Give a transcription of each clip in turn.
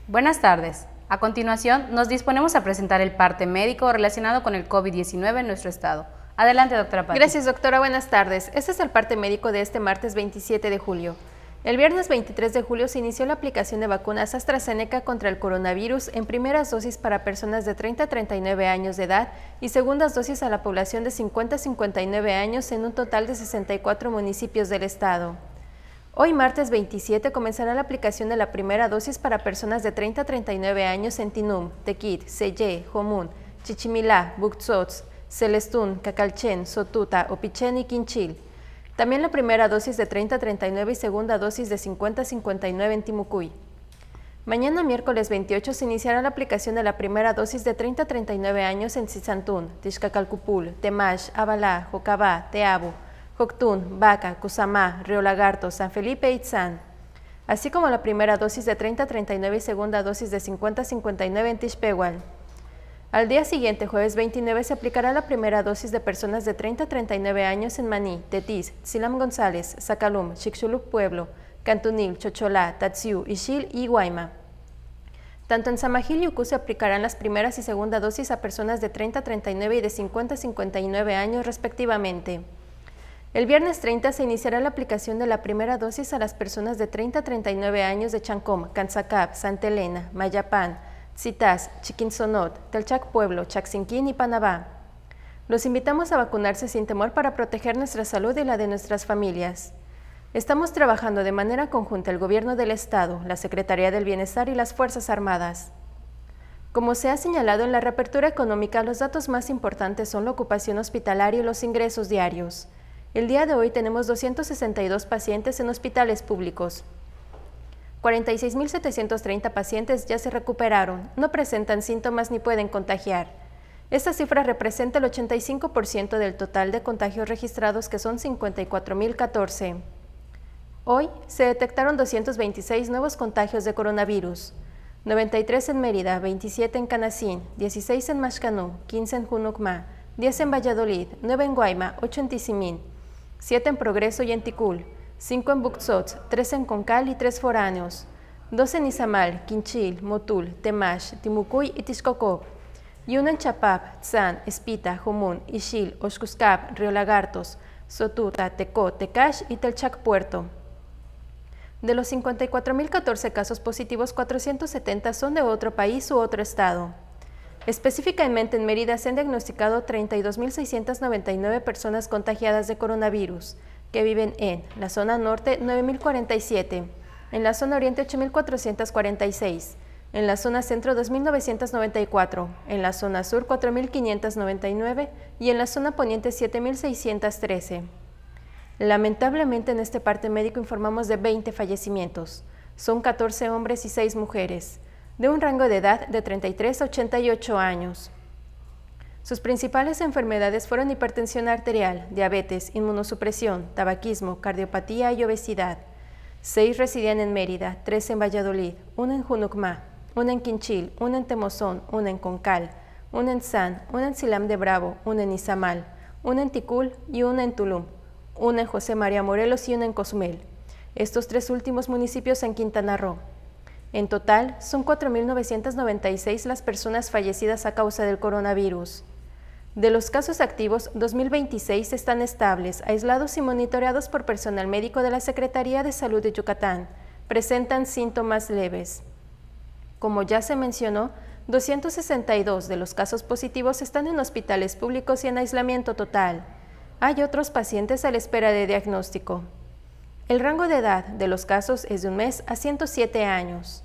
Buenas tardes. A continuación, nos disponemos a presentar el parte médico relacionado con el COVID-19 en nuestro estado. Adelante, doctora Patti. Gracias, doctora. Buenas tardes. Este es el parte médico de este martes 27 de julio. El viernes 23 de julio se inició la aplicación de vacunas AstraZeneca contra el coronavirus en primeras dosis para personas de 30 a 39 años de edad y segundas dosis a la población de 50 a 59 años en un total de 64 municipios del estado. Hoy, martes 27, comenzará la aplicación de la primera dosis para personas de 30 a 39 años en Tinum, Tequit, Sellé, Jomún, Chichimilá, Buctzots, Celestún, Cacalchen, Sotuta, Opichén y Quinchil. También la primera dosis de 30 a 39 y segunda dosis de 50 a 59 en Timucuy. Mañana, miércoles 28, se iniciará la aplicación de la primera dosis de 30 a 39 años en Tzitzantún, Tixcacalcupul, Temash, Abalá, Jocabá, Teabu, Joctún, Baca, Cusamá, Río Lagarto, San Felipe y Itzán, así como la primera dosis de 30 a 39 y segunda dosis de 50 a 59 en Tixpehual. Al día siguiente, jueves 29, se aplicará la primera dosis de personas de 30 a 39 años en Maní, Tetis, Tzilam González, Zacalum, Xixuluc Pueblo, Cantunil, Chocholá, Tatsiu, Ixil y Guayma. Tanto en Samajil y Ucú se aplicarán las primeras y segunda dosis a personas de 30 a 39 y de 50 a 59 años respectivamente. El viernes 30 se iniciará la aplicación de la primera dosis a las personas de 30 a 39 años de Chancom, Canzacap, Santa Elena, Mayapán, Tzitás, Chiquinsonot, Telchac Pueblo, Chaxinquín y Panabá. Los invitamos a vacunarse sin temor para proteger nuestra salud y la de nuestras familias. Estamos trabajando de manera conjunta el Gobierno del Estado, la Secretaría del Bienestar y las Fuerzas Armadas. Como se ha señalado en la reapertura económica, los datos más importantes son la ocupación hospitalaria y los ingresos diarios. El día de hoy tenemos 262 pacientes en hospitales públicos. 46.730 pacientes ya se recuperaron, no presentan síntomas ni pueden contagiar. Esta cifra representa el 85% del total de contagios registrados, que son 54.014. Hoy se detectaron 226 nuevos contagios de coronavirus, 93 en Mérida, 27 en Canacín, 16 en Maxcanú, 15 en Junucmá, 10 en Valladolid, 9 en Guayma, 8 en Tizimín, 7 en Progreso y en Ticul, 5 en Buctzots, 3 en Concal y 3 foráneos, 2 en Izamal, Quinchil, Motul, Temash, Timucuy y Tixcocop, y 1 en Chapap, Tzán, Espita, Jomún, Ixil, Oxcuscap, Río Lagartos, Sotuta, Tecó, Tecash y Telchac Puerto. De los 54.014 casos positivos, 470 son de otro país u otro estado. Específicamente en Mérida se han diagnosticado 32.699 personas contagiadas de coronavirus, que viven en la zona norte 9.047, en la zona oriente 8.446, en la zona centro 2.994, en la zona sur 4.599 y en la zona poniente 7.613. Lamentablemente en este parte médico informamos de 20 fallecimientos. Son 14 hombres y 6 mujeres, de un rango de edad de 33 a 88 años. Sus principales enfermedades fueron hipertensión arterial, diabetes, inmunosupresión, tabaquismo, cardiopatía y obesidad. 6 residían en Mérida, 3 en Valladolid, 1 en Junucmá, 1 en Quinchil, 1 en Temozón, 1 en Concal, 1 en Tzán, 1 en Tzilam de Bravo, 1 en Izamal, 1 en Ticul y 1 en Tulum, 1 en José María Morelos y 1 en Cozumel. Estos 3 últimos municipios en Quintana Roo. En total, son 4.996 las personas fallecidas a causa del coronavirus. De los casos activos, 2.026 están estables, aislados y monitoreados por personal médico de la Secretaría de Salud de Yucatán. Presentan síntomas leves. Como ya se mencionó, 262 de los casos positivos están en hospitales públicos y en aislamiento total. Hay otros pacientes a la espera de diagnóstico. El rango de edad de los casos es de 1 mes a 107 años.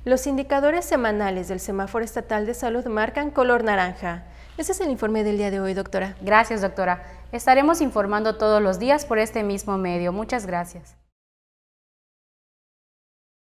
Los indicadores semanales del Semáforo Estatal de Salud marcan color naranja. Ese es el informe del día de hoy, doctora. Gracias, doctora. Estaremos informando todos los días por este mismo medio. Muchas gracias.